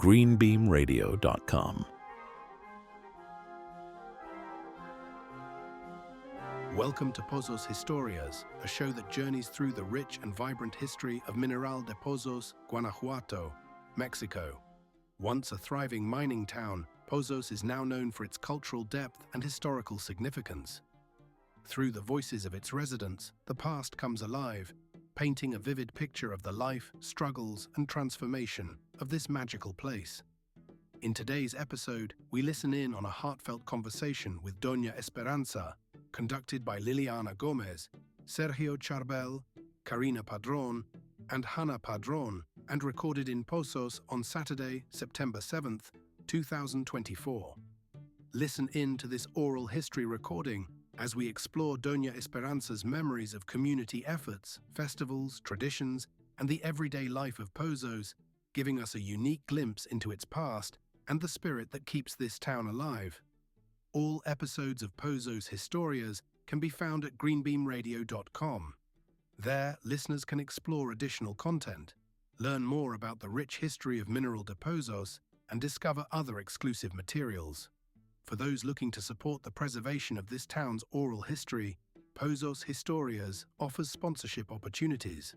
GreenBeamRadio.com. Welcome to Pozos Historias, a show that journeys through the rich and vibrant history of Mineral de Pozos, Guanajuato, Mexico. Once a thriving mining town, Pozos is now known for its cultural depth and historical significance. Through the voices of its residents, the past comes alive, painting a vivid picture of the life, struggles, and transformation of this magical place. In today's episode, we listen in on a heartfelt conversation with Doña Esperanza, conducted by Liliana Gomez, Sergio Charbel, Karina Padron, and Hannah Padron, and recorded in Pozos on Saturday, September 7th, 2024. Listen in to this oral history recording as we explore Doña Esperanza's memories of community efforts, festivals, traditions, and the everyday life of Pozos, giving us a unique glimpse into its past and the spirit that keeps this town alive. All episodes of Pozos Historias can be found at GreenBeamRadio.com. There, listeners can explore additional content, learn more about the rich history of Mineral de Pozos, and discover other exclusive materials. For those looking to support the preservation of this town's oral history, Pozos Historias offers sponsorship opportunities.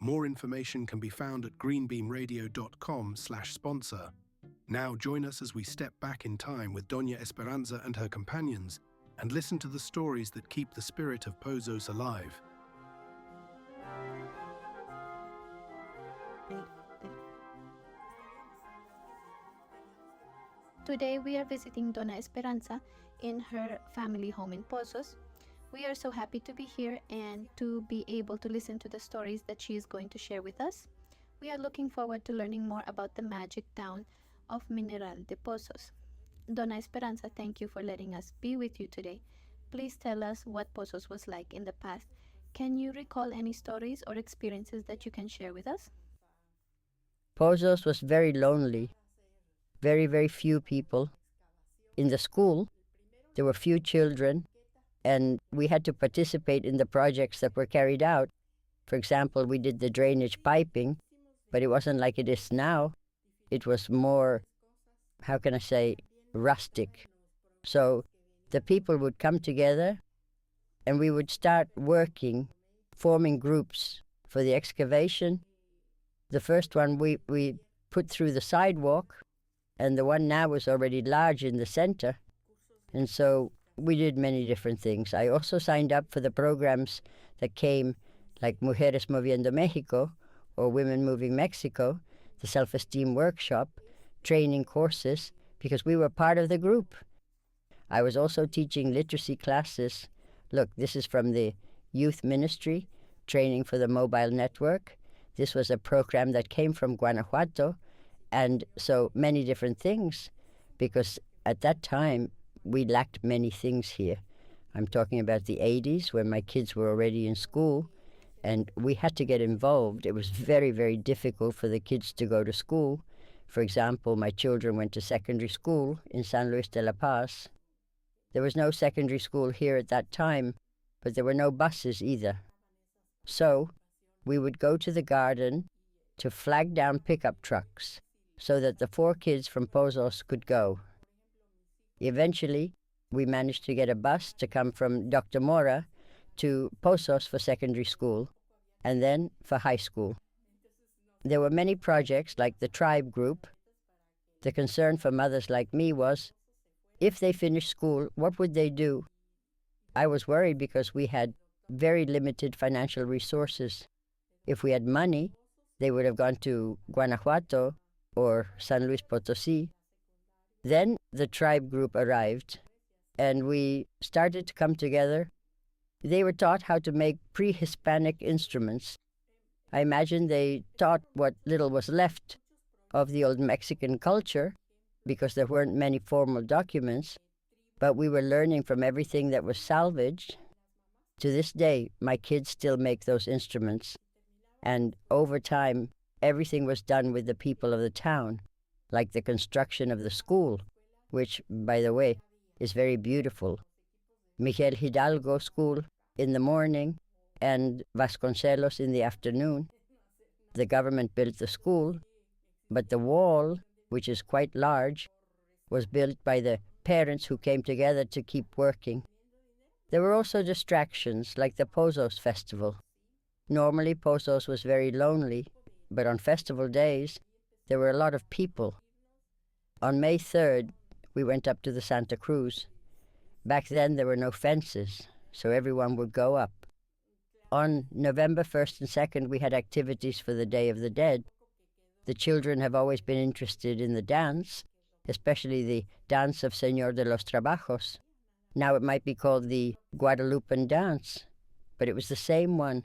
More information can be found at greenbeamradio.com/sponsor. Now join us as we step back in time with Doña Esperanza and her companions and listen to the stories that keep the spirit of Pozos alive. Today we are visiting Doña Esperanza in her family home in Pozos. We are so happy to be here and to be able to listen to the stories that she is going to share with us. We are looking forward to learning more about the magic town of Mineral de Pozos. Doña Esperanza, thank you for letting us be with you today. Please tell us what Pozos was like in the past. Can you recall any stories or experiences that you can share with us? Pozos was very lonely. Very, very few people. In the school, there were few children, and we had to participate in the projects that were carried out. For example, we did the drainage piping, but it wasn't like it is now. It was more, how can I say, rustic. So the people would come together and we would start working, forming groups for the excavation. The first one we put through the sidewalk, and the one now was already large in the center. And so we did many different things. I also signed up for the programs that came, like Mujeres Moviendo Mexico or Women Moving Mexico, the self-esteem workshop, training courses, because we were part of the group. I was also teaching literacy classes. Look, this is from the youth ministry, training for the mobile network. This was a program that came from Guanajuato, and so many different things, because at that time we lacked many things here. I'm talking about the 80s, when my kids were already in school, and we had to get involved. It was very, very difficult for the kids to go to school. For example, my children went to secondary school in San Luis de la Paz. There was no secondary school here at that time, but there were no buses either. So we would go to the garden to flag down pickup trucks so that the 4 kids from Pozos could go. Eventually, we managed to get a bus to come from Dr. Mora to Pozos for secondary school, and then for high school. There were many projects like the tribe group. The concern for mothers like me was, if they finished school, what would they do? I was worried because we had very limited financial resources. If we had money, they would have gone to Guanajuato or San Luis Potosí. Then the tribe group arrived, and we started to come together. They were taught how to make pre-Hispanic instruments. I imagine they taught what little was left of the old Mexican culture, because there weren't many formal documents, but we were learning from everything that was salvaged. To this day, my kids still make those instruments, and over time, everything was done with the people of the town, like the construction of the school, which, by the way, is very beautiful. Miguel Hidalgo School in the morning and Vasconcelos in the afternoon. The government built the school, but the wall which is quite large, was built by the parents who came together to keep working. There were also distractions, like the Pozos festival. Normally, Pozos was very lonely, but on festival days, there were a lot of people. On May 3rd, we went up to the Santa Cruz. Back then, there were no fences, so everyone would go up. On November 1st and 2nd, we had activities for the Day of the Dead. The children have always been interested in the dance, especially the dance of Señor de los Trabajos. Now it might be called the Guadalupan dance, but it was the same one.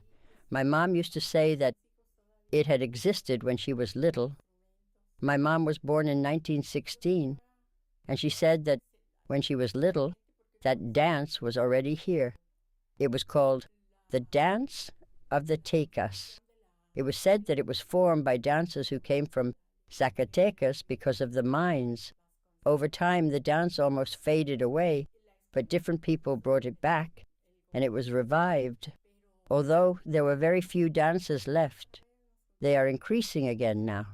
My mom used to say that it had existed when she was little. My mom was born in 1916, and she said that when she was little, that dance was already here. It was called the Dance of the Tecas. It was said that it was formed by dancers who came from Zacatecas because of the mines. Over time, the dance almost faded away, but different people brought it back, and it was revived. Although there were very few dances left, they are increasing again now.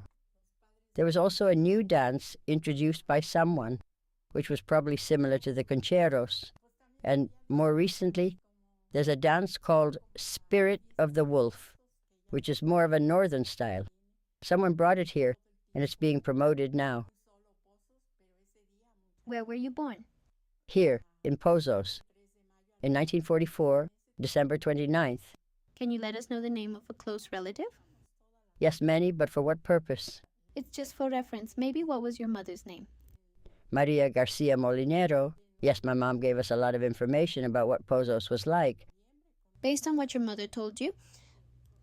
There was also a new dance introduced by someone, which was probably similar to the concheros, and more recently, there's a dance called Spirit of the Wolf, which is more of a northern style. Someone brought it here, and it's being promoted now. Where were you born? Here, in Pozos, in 1944, December 29th. Can you let us know the name of a close relative? Yes, many, but for what purpose? It's just for reference. Maybe what was your mother's name? Maria Garcia Molinero. Yes, my mom gave us a lot of information about what Pozos was like. Based on what your mother told you,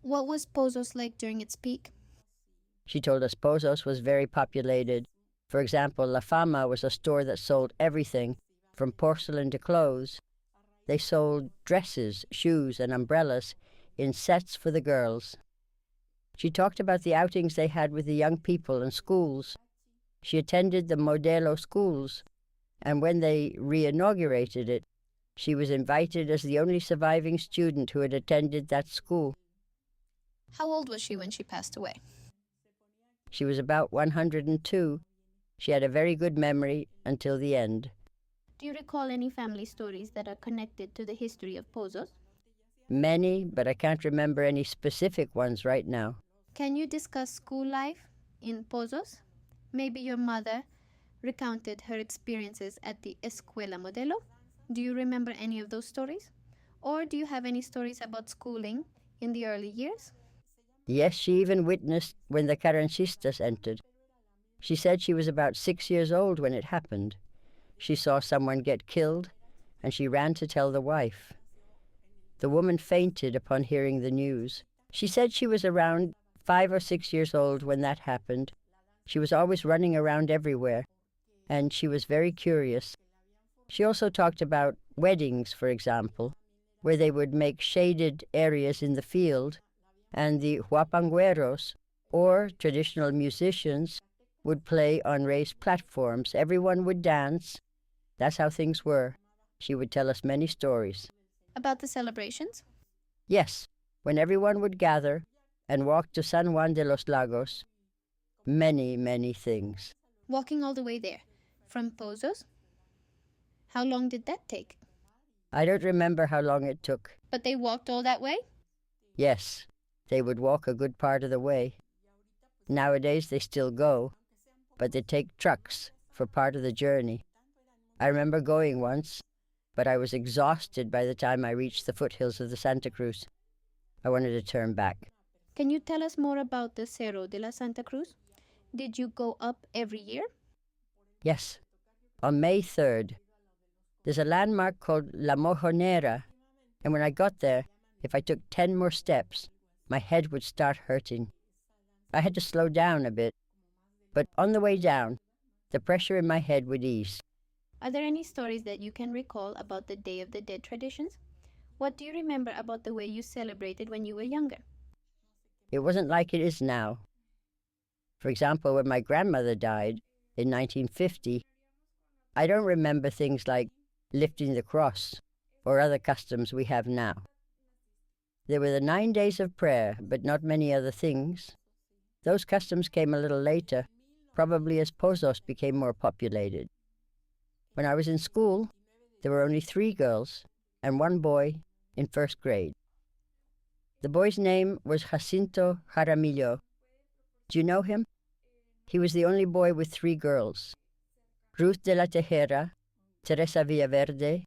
what was Pozos like during its peak? She told us Pozos was very populated. For example, La Fama was a store that sold everything, from porcelain to clothes. They sold dresses, shoes, and umbrellas in sets for the girls. She talked about the outings they had with the young people and schools. She attended the Modelo schools, and when they re-inaugurated it, she was invited as the only surviving student who had attended that school. How old was she when she passed away? She was about 102. She had a very good memory until the end. Do you recall any family stories that are connected to the history of Pozos? Many, but I can't remember any specific ones right now. Can you discuss school life in Pozos? Maybe your mother recounted her experiences at the Escuela Modelo. Do you remember any of those stories? Or do you have any stories about schooling in the early years? Yes, she even witnessed when the Carrancistas entered. She said she was about 6 years old when it happened. She saw someone get killed, and she ran to tell the wife. The woman fainted upon hearing the news. She said she was around 5 or 6 years old when that happened. She was always running around everywhere, and she was very curious. She also talked about weddings, for example, where they would make shaded areas in the field, and the huapangueros, or traditional musicians, would play on raised platforms. Everyone would dance. That's how things were. She would tell us many stories. About the celebrations? Yes, when everyone would gather and walk to San Juan de los Lagos, many, many things. Walking all the way there, from Pozos? How long did that take? I don't remember how long it took. But they walked all that way? Yes, they would walk a good part of the way. Nowadays they still go, but they take trucks for part of the journey. I remember going once, but I was exhausted by the time I reached the foothills of the Santa Cruz. I wanted to turn back. Can you tell us more about the Cerro de la Santa Cruz? Did you go up every year? Yes, on May 3rd. There's a landmark called La Mojonera, and when I got there, if I took 10 more steps, my head would start hurting. I had to slow down a bit, but on the way down, the pressure in my head would ease. Are there any stories that you can recall about the Day of the Dead traditions? What do you remember about the way you celebrated when you were younger? It wasn't like it is now. For example, when my grandmother died in 1950, I don't remember things like lifting the cross or other customs we have now. There were the 9 days of prayer, but not many other things. Those customs came a little later. probably as Pozos became more populated. When I was in school, there were only 3 girls and 1 boy in first grade. The boy's name was Jacinto Jaramillo. Do you know him? He was the only boy with 3 girls, Ruth de la Tejera, Teresa Villaverde,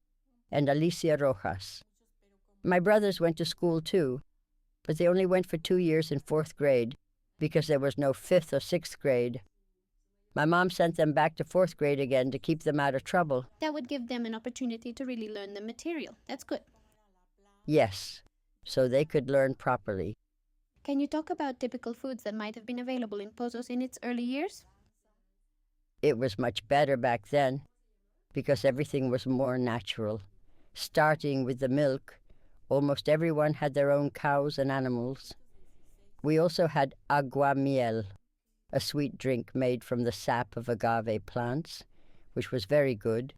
and Alicia Rojas. My brothers went to school too, but they only went for 2 years in 4th grade because there was no 5th or 6th grade. My mom sent them back to 4th grade again to keep them out of trouble. That would give them an opportunity to really learn the material. That's good. Yes, so they could learn properly. Can you talk about typical foods that might have been available in Pozos in its early years? It was much better back then because everything was more natural. Starting with the milk, almost everyone had their own cows and animals. We also had agua miel, a sweet drink made from the sap of agave plants, which was very good.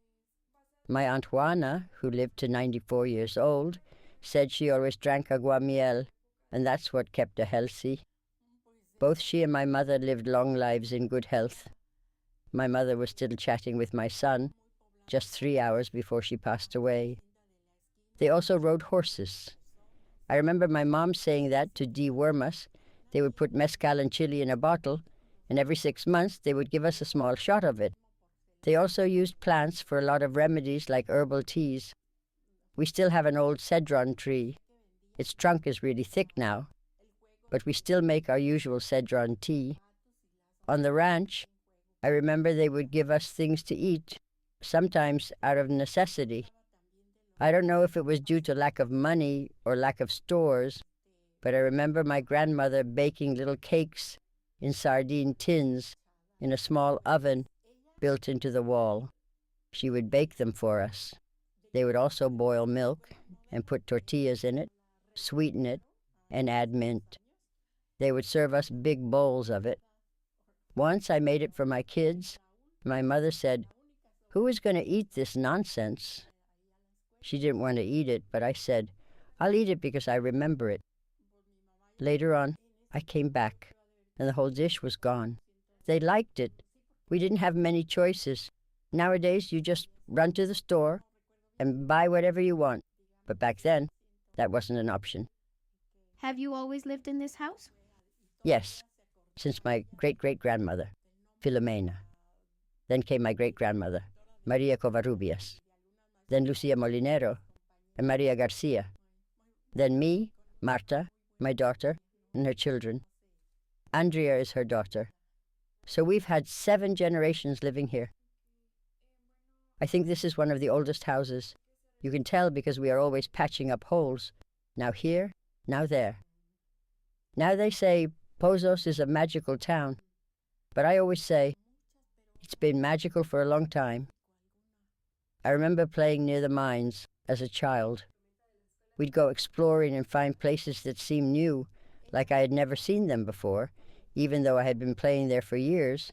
My Aunt Juana, who lived to 94 years old, said she always drank agua miel, and that's what kept her healthy. Both she and my mother lived long lives in good health. My mother was still chatting with my son, just 3 hours before she passed away. They also rode horses. I remember my mom saying that to deworm us, they would put mezcal and chili in a bottle, and every 6 months they would give us a small shot of it. They also used plants for a lot of remedies like herbal teas. We still have an old cedron tree. Its trunk is really thick now, but we still make our usual cedron tea. On the ranch, I remember they would give us things to eat, sometimes out of necessity. I don't know if it was due to lack of money or lack of stores, but I remember my grandmother baking little cakes in sardine tins in a small oven built into the wall. She would bake them for us. They would also boil milk and put tortillas in it, sweeten it, and add mint. They would serve us big bowls of it. Once I made it for my kids. My mother said, "Who is going to eat this nonsense?" She didn't want to eat it, but I said, "I'll eat it because I remember it." Later on, I came back, and the whole dish was gone. They liked it. We didn't have many choices. Nowadays, you just run to the store and buy whatever you want. But back then, that wasn't an option. Have you always lived in this house? Yes, since my great-great-grandmother, Filomena. Then came my great-grandmother, Maria Covarrubias. Then Lucia Molinero and Maria Garcia. Then me, Marta, my daughter, and her children. Andrea is her daughter. So we've had 7 generations living here. I think this is one of the oldest houses. You can tell because we are always patching up holes. Now here, now there. Now they say Pozos is a magical town, but I always say it's been magical for a long time. I remember playing near the mines as a child. We'd go exploring and find places that seemed new, like I had never seen them before, even though I had been playing there for years.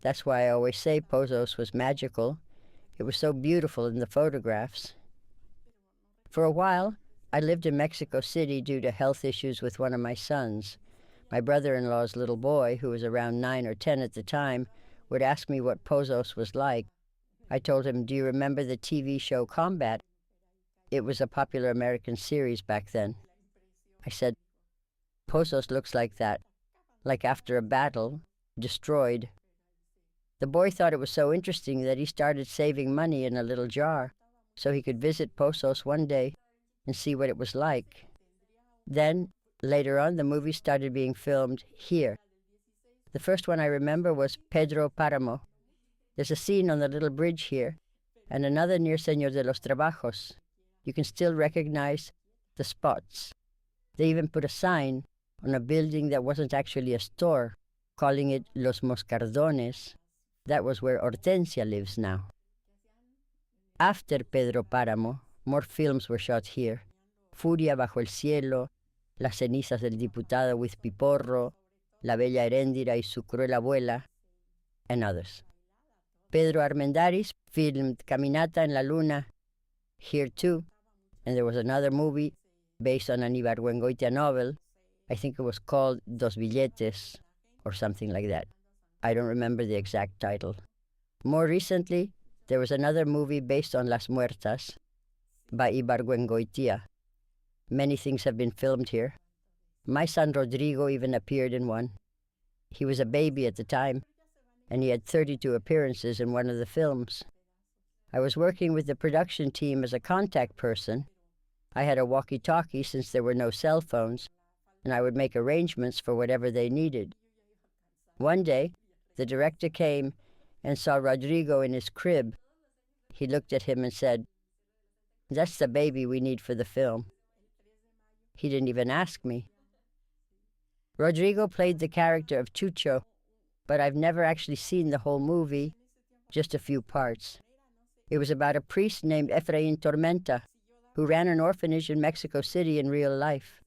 That's why I always say Pozos was magical. It was so beautiful in the photographs. For a while, I lived in Mexico City due to health issues with one of my sons. My brother-in-law's little boy, who was around 9 or 10 at the time, would ask me what Pozos was like. I told him, "Do you remember the TV show Combat?" It was a popular American series back then. I said, "Pozos looks like that, like after a battle, destroyed." The boy thought it was so interesting that he started saving money in a little jar so he could visit Pozos one day and see what it was like. Then, later on, the movies started being filmed here. The first one I remember was Pedro Páramo. There's a scene on the little bridge here, and another near Señor de los Trabajos. You can still recognize the spots. They even put a sign on a building that wasn't actually a store, calling it Los Moscardones. That was where Hortensia lives now. After Pedro Páramo, more films were shot here. Furia bajo el cielo, Las cenizas del diputado with Piporro, La bella Heréndira y su cruel abuela, and others. Pedro Armendáriz filmed Caminata en la Luna here too, and there was another movie based on an Ibargüengoitia novel. I think it was called Dos Billetes or something like that. I don't remember the exact title. More recently, there was another movie based on Las Muertas by Ibargüengoitia. Many things have been filmed here. My son Rodrigo even appeared in one. He was a baby at the time, and he had 32 appearances in one of the films. I was working with the production team as a contact person. I had a walkie-talkie since there were no cell phones, and I would make arrangements for whatever they needed. One day, the director came and saw Rodrigo in his crib. He looked at him and said, "That's the baby we need for the film." He didn't even ask me. Rodrigo played the character of Chucho, but I've never actually seen the whole movie, just a few parts. It was about a priest named Efraín Tormenta, who ran an orphanage in Mexico City in real life.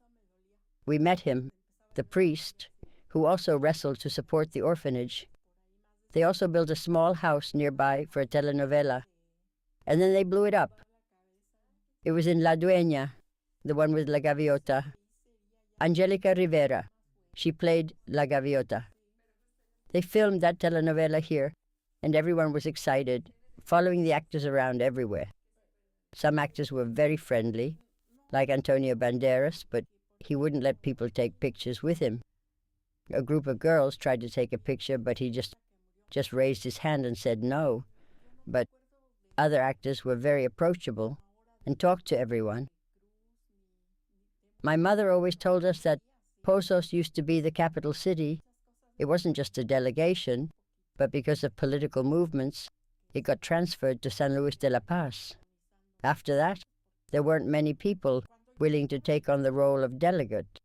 We met him, the priest, who also wrestled to support the orphanage. They also built a small house nearby for a telenovela, and then they blew it up. It was in La Dueña, the one with La Gaviota. Angelica Rivera, she played La Gaviota. They filmed that telenovela here, and everyone was excited, following the actors around everywhere. Some actors were very friendly, like Antonio Banderas, but he wouldn't let people take pictures with him. A group of girls tried to take a picture, but he just raised his hand and said no. But other actors were very approachable and talked to everyone. My mother always told us that Pozos used to be the capital city. It wasn't just a delegation, but because of political movements, it got transferred to San Luis de la Paz. After that, there weren't many people willing to take on the role of delegate.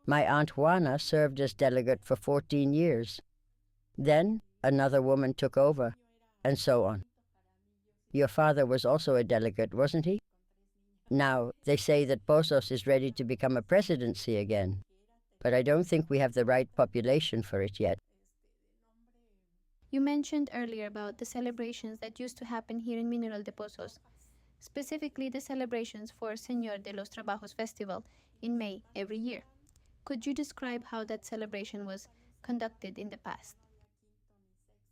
My Aunt Juana served as delegate for 14 years. Then another woman took over, and so on. Your father was also a delegate, wasn't he? Now, they say that Pozos is ready to become a presidency again, but I don't think we have the right population for it yet. You mentioned earlier about the celebrations that used to happen here in Mineral de Pozos, specifically the celebrations for Señor de los Trabajos Festival in May every year. Could you describe how that celebration was conducted in the past?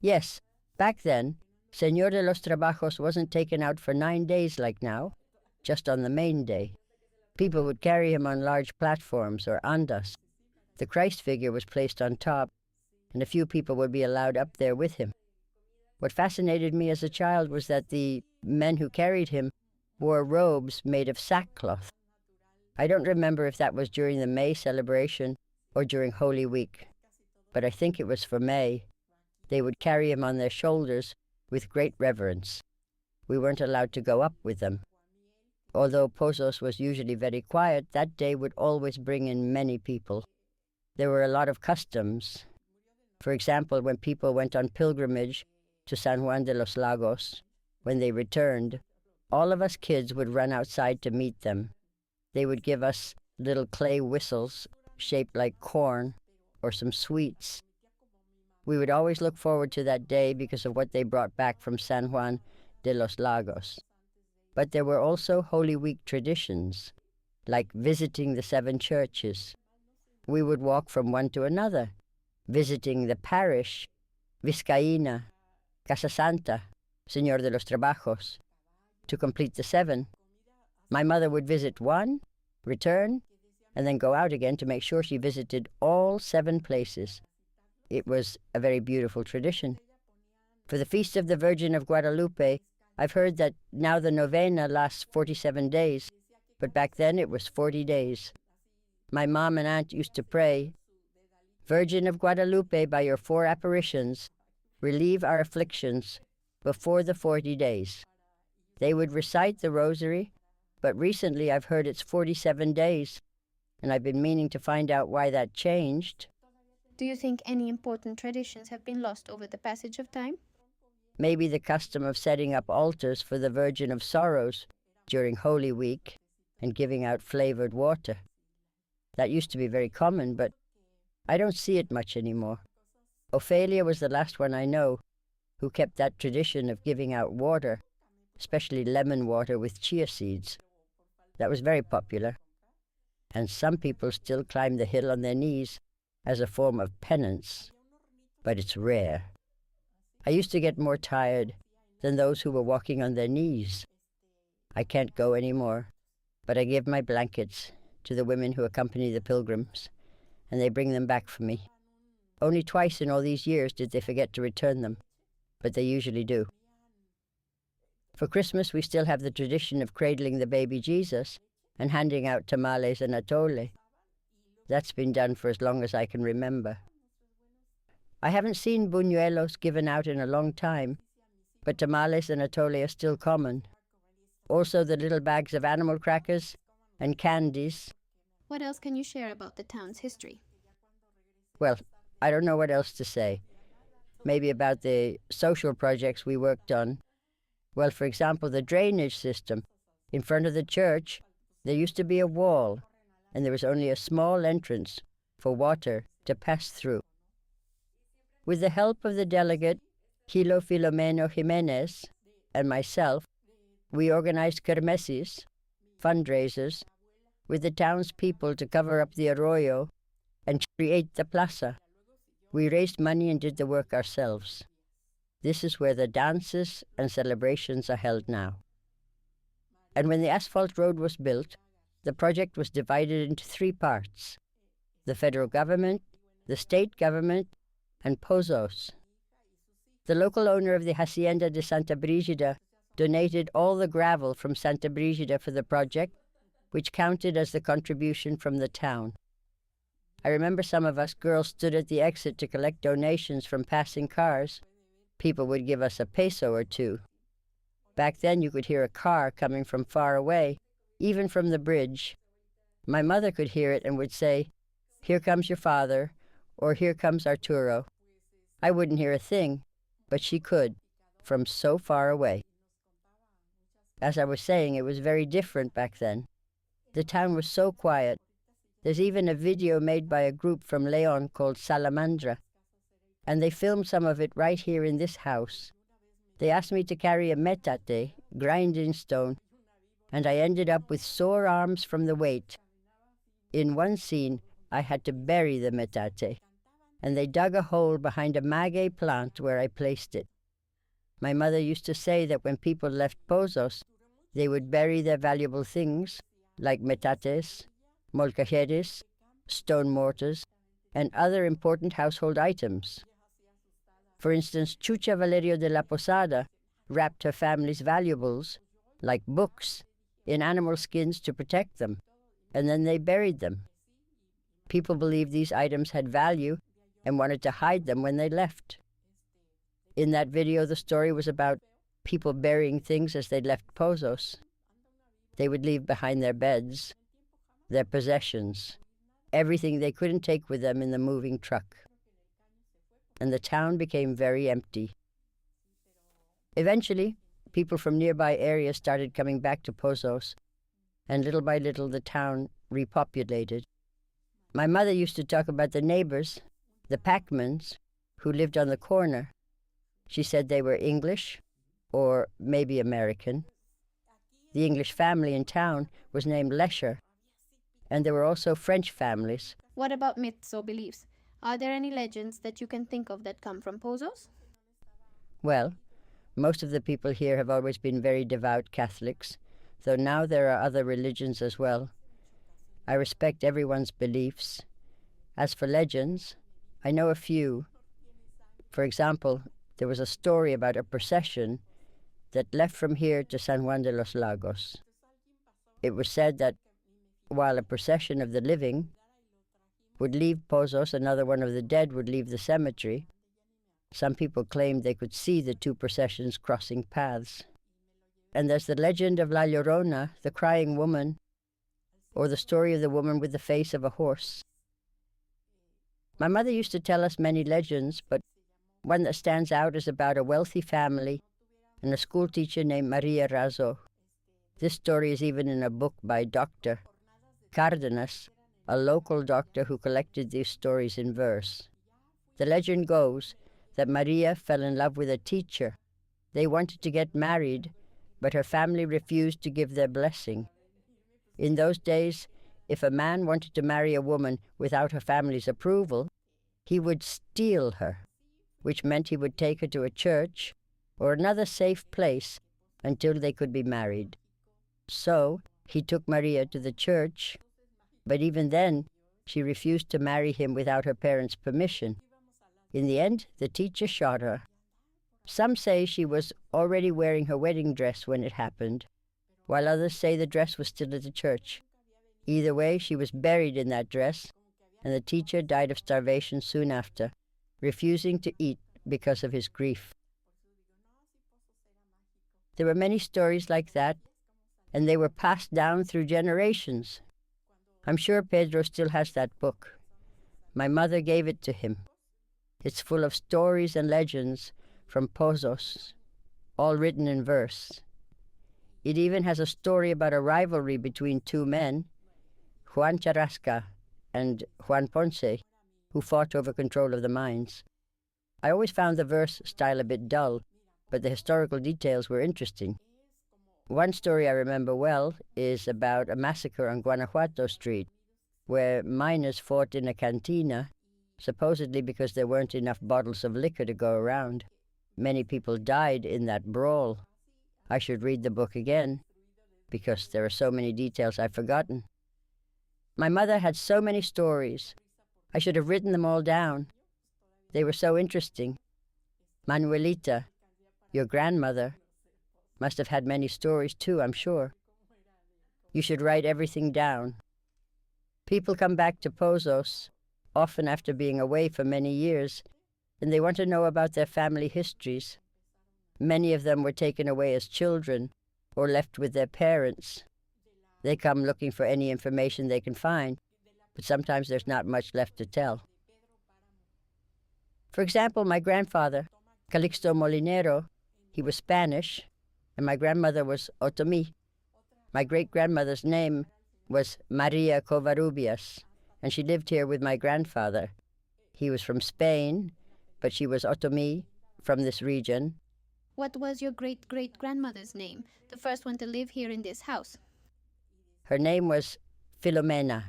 Yes, back then, Señor de los Trabajos wasn't taken out for 9 days like now, just on the main day. People would carry him on large platforms or andas. The Christ figure was placed on top, and a few people would be allowed up there with him. What fascinated me as a child was that the men who carried him wore robes made of sackcloth. I don't remember if that was during the May celebration or during Holy Week, but I think it was for May. They would carry him on their shoulders with great reverence. We weren't allowed to go up with them. Although Pozos was usually very quiet, that day would always bring in many people. There were a lot of customs. For example, when people went on pilgrimage to San Juan de los Lagos, when they returned, all of us kids would run outside to meet them. They would give us little clay whistles shaped like corn or some sweets. We would always look forward to that day because of what they brought back from San Juan de los Lagos. But there were also Holy Week traditions, like visiting the 7 churches. We would walk from one to another, visiting the parish, Vizcaína, Casa Santa, Señor de los Trabajos. To complete the 7, my mother would visit one, return, and then go out again to make sure she visited all 7 places. It was a very beautiful tradition. For the Feast of the Virgin of Guadalupe, I've heard that now the novena lasts 47 days, but back then it was 40 days. My mom and aunt used to pray, "Virgin of Guadalupe, by your 4 apparitions, relieve our afflictions before the 40 days. They would recite the rosary, but recently I've heard it's 47 days, and I've been meaning to find out why that changed. Do you think any important traditions have been lost over the passage of time? Maybe the custom of setting up altars for the Virgin of Sorrows during Holy Week and giving out flavored water. That used to be very common, but I don't see it much anymore. Ophelia was the last one I know who kept that tradition of giving out water, especially lemon water with chia seeds. That was very popular. And some people still climb the hill on their knees as a form of penance. but it's rare. I used to get more tired than those who were walking on their knees. I can't go anymore, but I give my blankets to the women who accompany the pilgrims, and they bring them back for me. Only twice in all these years did they forget to return them, but they usually do. For Christmas, we still have the tradition of cradling the baby Jesus and handing out tamales and atole. That's been done for as long as I can remember. I haven't seen buñuelos given out in a long time, but tamales and atole are still common. Also the little bags of animal crackers and candies. What else can you share about the town's history? Well, I don't know what else to say. Maybe about the social projects we worked on. Well, for example, the drainage system. In front of the church, there used to be a wall, and there was only a small entrance for water to pass through. With the help of the delegate, Hilo Filomeno Jimenez, and myself, we organized kermeses, fundraisers, with the townspeople to cover up the arroyo and create the plaza. We raised money and did the work ourselves. This is where the dances and celebrations are held now. And when the asphalt road was built, the project was divided into 3 parts: the federal government, the state government, and Pozos. The local owner of the Hacienda de Santa Brígida donated all the gravel from Santa Brígida for the project, which counted as the contribution from the town. I remember some of us girls stood at the exit to collect donations from passing cars. People would give us a peso or 2. Back then you could hear a car coming from far away, even from the bridge. My mother could hear it and would say, "Here comes your father," or "Here comes Arturo." I wouldn't hear a thing, but she could, from so far away. As I was saying, it was very different back then. The town was so quiet. There's even a video made by a group from Leon called Salamandra, and they filmed some of it right here in this house. They asked me to carry a metate, grinding stone, and I ended up with sore arms from the weight. In one scene, I had to bury the metate, and they dug a hole behind a maguey plant where I placed it. My mother used to say that when people left Pozos, they would bury their valuable things, like metates, molcajetes, stone mortars, and other important household items. For instance, Chucha Valerio de la Posada wrapped her family's valuables, like books, in animal skins to protect them, and then they buried them. People believed these items had value and wanted to hide them when they left. In that video, the story was about people burying things as they left Pozos. They would leave behind their beds, their possessions, everything they couldn't take with them in the moving truck. And the town became very empty. Eventually, people from nearby areas started coming back to Pozos, and little by little the town repopulated. My mother used to talk about the neighbors, the Packmans, who lived on the corner. She said they were English, or maybe American. The English family in town was named Lesher, and there were also French families. What about myths or beliefs? Are there any legends that you can think of that come from Pozos? Well, most of the people here have always been very devout Catholics, though now there are other religions as well. I respect everyone's beliefs. As for legends, I know a few. For example, there was a story about a procession that left from here to San Juan de los Lagos. It was said that while a procession of the living would leave Pozos, another one of the dead would leave the cemetery. Some people claimed they could see the 2 processions crossing paths. And there's the legend of La Llorona, the crying woman, or the story of the woman with the face of a horse. My mother used to tell us many legends, but one that stands out is about a wealthy family and a school teacher named Maria Razo. This story is even in a book by Dr. Cardenas, a local doctor who collected these stories in verse. The legend goes that Maria fell in love with a teacher. They wanted to get married, but her family refused to give their blessing. In those days, if a man wanted to marry a woman without her family's approval, he would steal her. which meant he would take her to a church or another safe place until they could be married. So he took Maria to the church, but even then, she refused to marry him without her parents' permission. In the end, the teacher shot her. Some say she was already wearing her wedding dress when it happened, while others say the dress was still at the church. Either way, she was buried in that dress, and the teacher died of starvation soon after, refusing to eat because of his grief. There were many stories like that, and they were passed down through generations. I'm sure Pedro still has that book. My mother gave it to him. It's full of stories and legends from Pozos, all written in verse. It even has a story about a rivalry between two men, Juan Charrasca and Juan Ponce, who fought over control of the mines. I always found the verse style a bit dull, but the historical details were interesting. One story I remember well is about a massacre on Guanajuato Street, where miners fought in a cantina, supposedly because there weren't enough bottles of liquor to go around. Many people died in that brawl. I should read the book again, because there are so many details I've forgotten. My mother had so many stories. I should have written them all down. They were so interesting. Manuelita, your grandmother, must have had many stories too, I'm sure. You should write everything down. People come back to Pozos, often after being away for many years, and they want to know about their family histories. Many of them were taken away as children or left with their parents. They come looking for any information they can find, but sometimes there's not much left to tell. For example, my grandfather, Calixto Molinero, he was Spanish, and my grandmother was Otomi. My great-grandmother's name was Maria Covarrubias, and she lived here with my grandfather. He was from Spain, but she was Otomi, from this region. What was your great-great-grandmother's name, the first one to live here in this house? Her name was Filomena,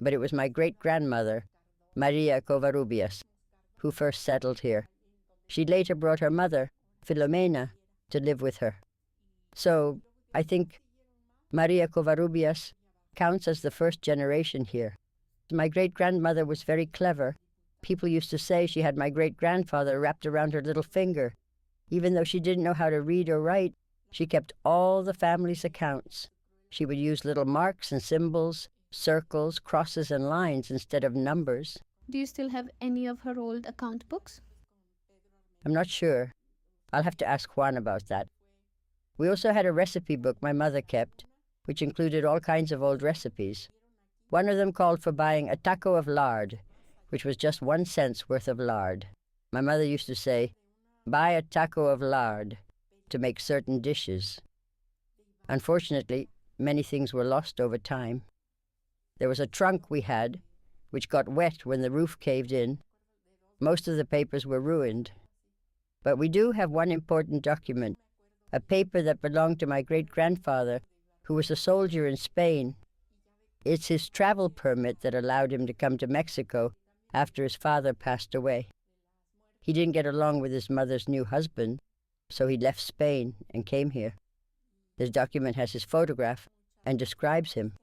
but it was my great-grandmother, Maria Covarrubias, who first settled here. She later brought her mother, Filomena, to live with her. So I think Maria Covarrubias counts as the first generation here. My great-grandmother was very clever. People used to say she had my great-grandfather wrapped around her little finger. Even though she didn't know how to read or write, she kept all the family's accounts. She would use little marks and symbols, circles, crosses, and lines instead of numbers. Do you still have any of her old account books? I'm not sure. I'll have to ask Juan about that. We also had a recipe book my mother kept, which included all kinds of old recipes. One of them called for buying a taco of lard, which was just 1 cent's worth of lard. My mother used to say, "Buy a taco of lard," to make certain dishes. Unfortunately, many things were lost over time. There was a trunk we had, which got wet when the roof caved in. Most of the papers were ruined. But we do have one important document, a paper that belonged to my great-grandfather, who was a soldier in Spain. It's his travel permit that allowed him to come to Mexico after his father passed away. He didn't get along with his mother's new husband, so he left Spain and came here. This document has his photograph and describes him,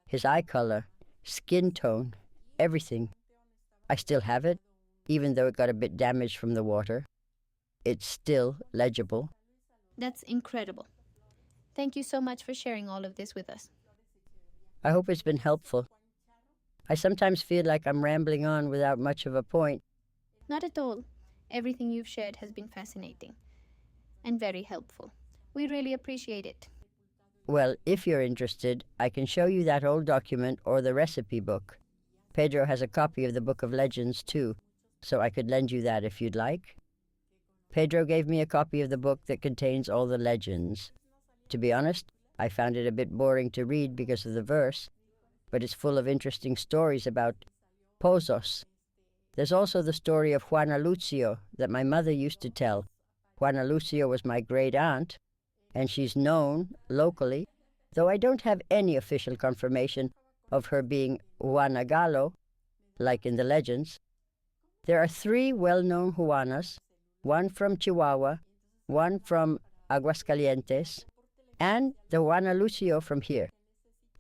his eye color, skin tone, everything. I still have it, even though it got a bit damaged from the water. It's still legible. That's incredible. Thank you so much for sharing all of this with us. I hope it's been helpful. I sometimes feel like I'm rambling on without much of a point. Not at all. Everything you've shared has been fascinating and very helpful. We really appreciate it. Well, if you're interested, I can show you that old document or the recipe book. Pedro has a copy of the Book of Legends, too, so I could lend you that if you'd like. Pedro gave me a copy of the book that contains all the legends. To be honest, I found it a bit boring to read because of the verse, but it's full of interesting stories about Pozos. There's also the story of Juana Lucio that my mother used to tell. Juana Lucio was my great-aunt, and she's known locally, though I don't have any official confirmation of her being Juana Gallo, like in the legends. There are three well-known Juanas, one from Chihuahua, one from Aguascalientes, and the Juana Lucio from here.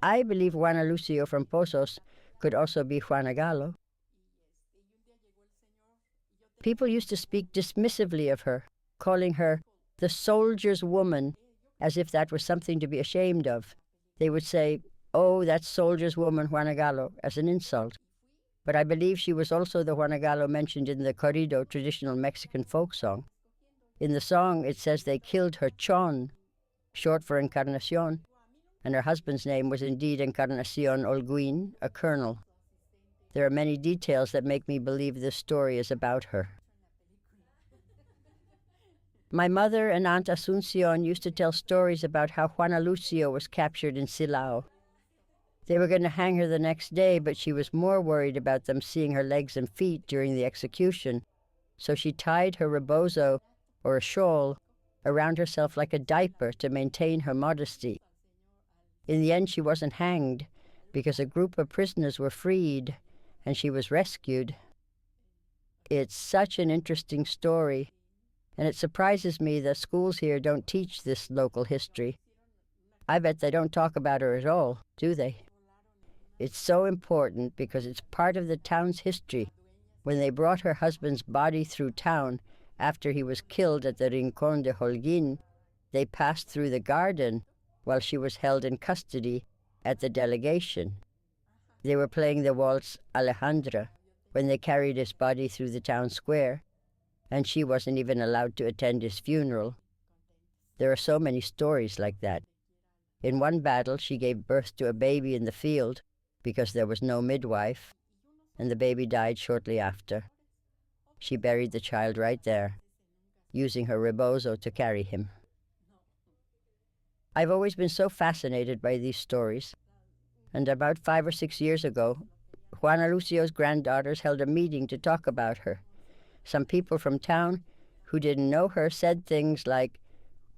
I believe Juana Lucio from Pozos could also be Juana Gallo. People used to speak dismissively of her, calling her the soldier's woman, as if that was something to be ashamed of. They would say, "Oh, that soldier's woman, Juana Gallo," as an insult. But I believe she was also the Juana Gallo mentioned in the corrido, traditional Mexican folk song. In the song, it says they killed her chon, short for Encarnacion, and her husband's name was indeed Encarnacion Olguin, a colonel. There are many details that make me believe this story is about her. My mother and Aunt Asuncion used to tell stories about how Juana Lucio was captured in Silao. They were going to hang her the next day, but she was more worried about them seeing her legs and feet during the execution, so she tied her rebozo, or a shawl, around herself like a diaper to maintain her modesty. In the end, she wasn't hanged because a group of prisoners were freed and she was rescued. It's such an interesting story, and it surprises me that schools here don't teach this local history. I bet they don't talk about her at all, do they? It's so important because it's part of the town's history. When they brought her husband's body through town after he was killed at the Rincón de Holguín, they passed through the garden while she was held in custody at the delegation. They were playing the waltz Alejandra when they carried his body through the town square, and she wasn't even allowed to attend his funeral. There are so many stories like that. In one battle, she gave birth to a baby in the field because there was no midwife, and the baby died shortly after. She buried the child right there, using her rebozo to carry him. I've always been so fascinated by these stories, and about 5 or 6 years ago, Juana Lucio's granddaughters held a meeting to talk about her. Some people from town who didn't know her said things like,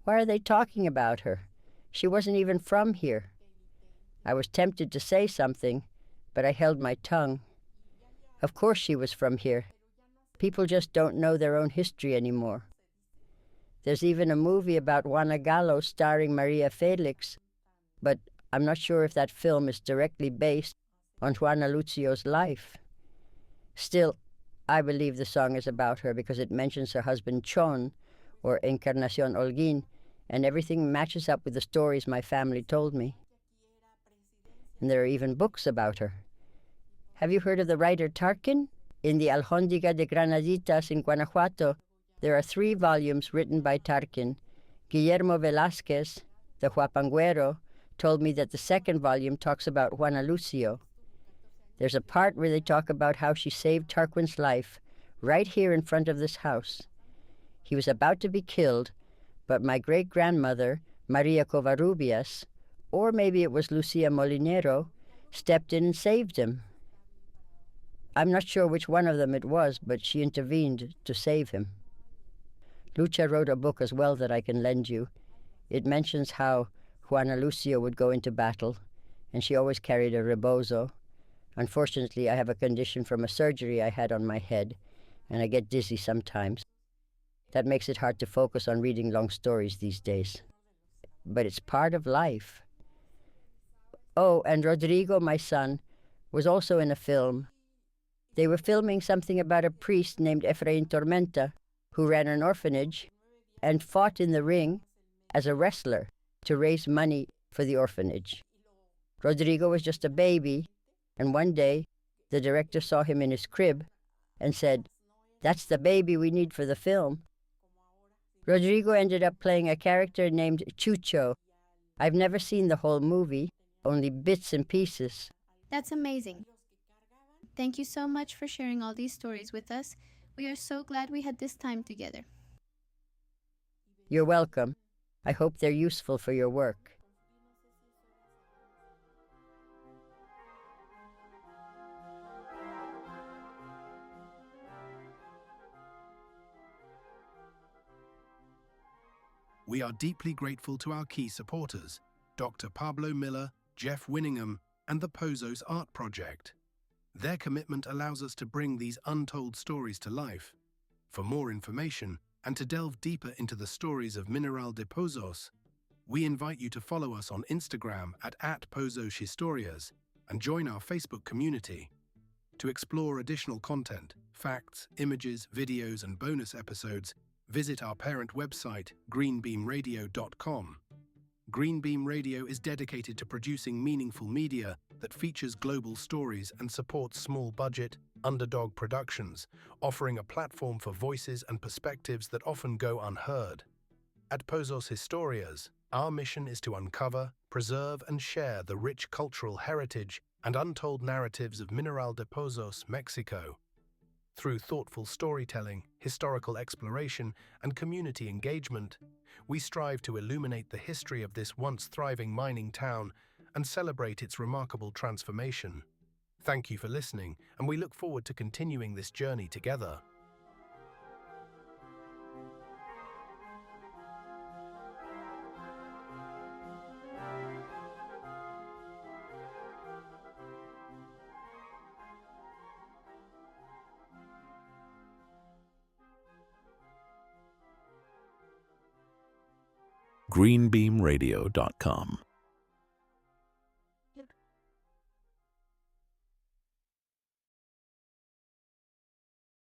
"Why are they talking about her? She wasn't even from here." I was tempted to say something, but I held my tongue. Of course she was from here. People just don't know their own history anymore. There's even a movie about Juana Gallo starring Maria Felix, but I'm not sure if that film is directly based on Juana Lucio's life. Still, I believe the song is about her because it mentions her husband Chon, or Encarnacion Holguín, and everything matches up with the stories my family told me. And there are even books about her. Have you heard of the writer Tarquin? In the Alhóndiga de Granaditas in Guanajuato, there are 3 volumes written by Tarquin. Guillermo Velázquez, the Huapanguero, told me that the 2nd volume talks about Juana Lucio. There's a part where they talk about how she saved Tarquin's life right here in front of this house. He was about to be killed, but my great-grandmother, Maria Covarrubias, or maybe it was Lucia Molinero, stepped in and saved him. I'm not sure which one of them it was, but she intervened to save him. Lucha wrote a book as well that I can lend you. It mentions how Juana Lucio would go into battle, and she always carried a rebozo. Unfortunately, I have a condition from a surgery I had on my head, and I get dizzy sometimes. That makes it hard to focus on reading long stories these days. But it's part of life. Oh, and Rodrigo, my son, was also in a film. They were filming something about a priest named Efraín Tormenta, who ran an orphanage and fought in the ring as a wrestler to raise money for the orphanage. Rodrigo was just a baby, and one day the director saw him in his crib and said, "That's the baby we need for the film." Rodrigo ended up playing a character named Chucho. I've never seen the whole movie, only bits and pieces. That's amazing. Thank you so much for sharing all these stories with us. We are so glad we had this time together. You're welcome. I hope they're useful for your work. We are deeply grateful to our key supporters, Dr. Pablo Miller, Jeff Winningham, and the Pozos Art Project. Their commitment allows us to bring these untold stories to life. For more information and to delve deeper into the stories of Mineral de Pozos, we invite you to follow us on Instagram at Pozos Historias and join our Facebook community. To explore additional content, facts, images, videos, and bonus episodes, visit our parent website, GreenBeamRadio.com. GreenBeam Radio is dedicated to producing meaningful media that features global stories and supports small-budget, underdog productions, offering a platform for voices and perspectives that often go unheard. At Pozos Historias, our mission is to uncover, preserve, and share the rich cultural heritage and untold narratives of Mineral de Pozos, Mexico. Through thoughtful storytelling, historical exploration, and community engagement, we strive to illuminate the history of this once thriving mining town and celebrate its remarkable transformation. Thank you for listening, and we look forward to continuing this journey together. GreenBeamRadio.com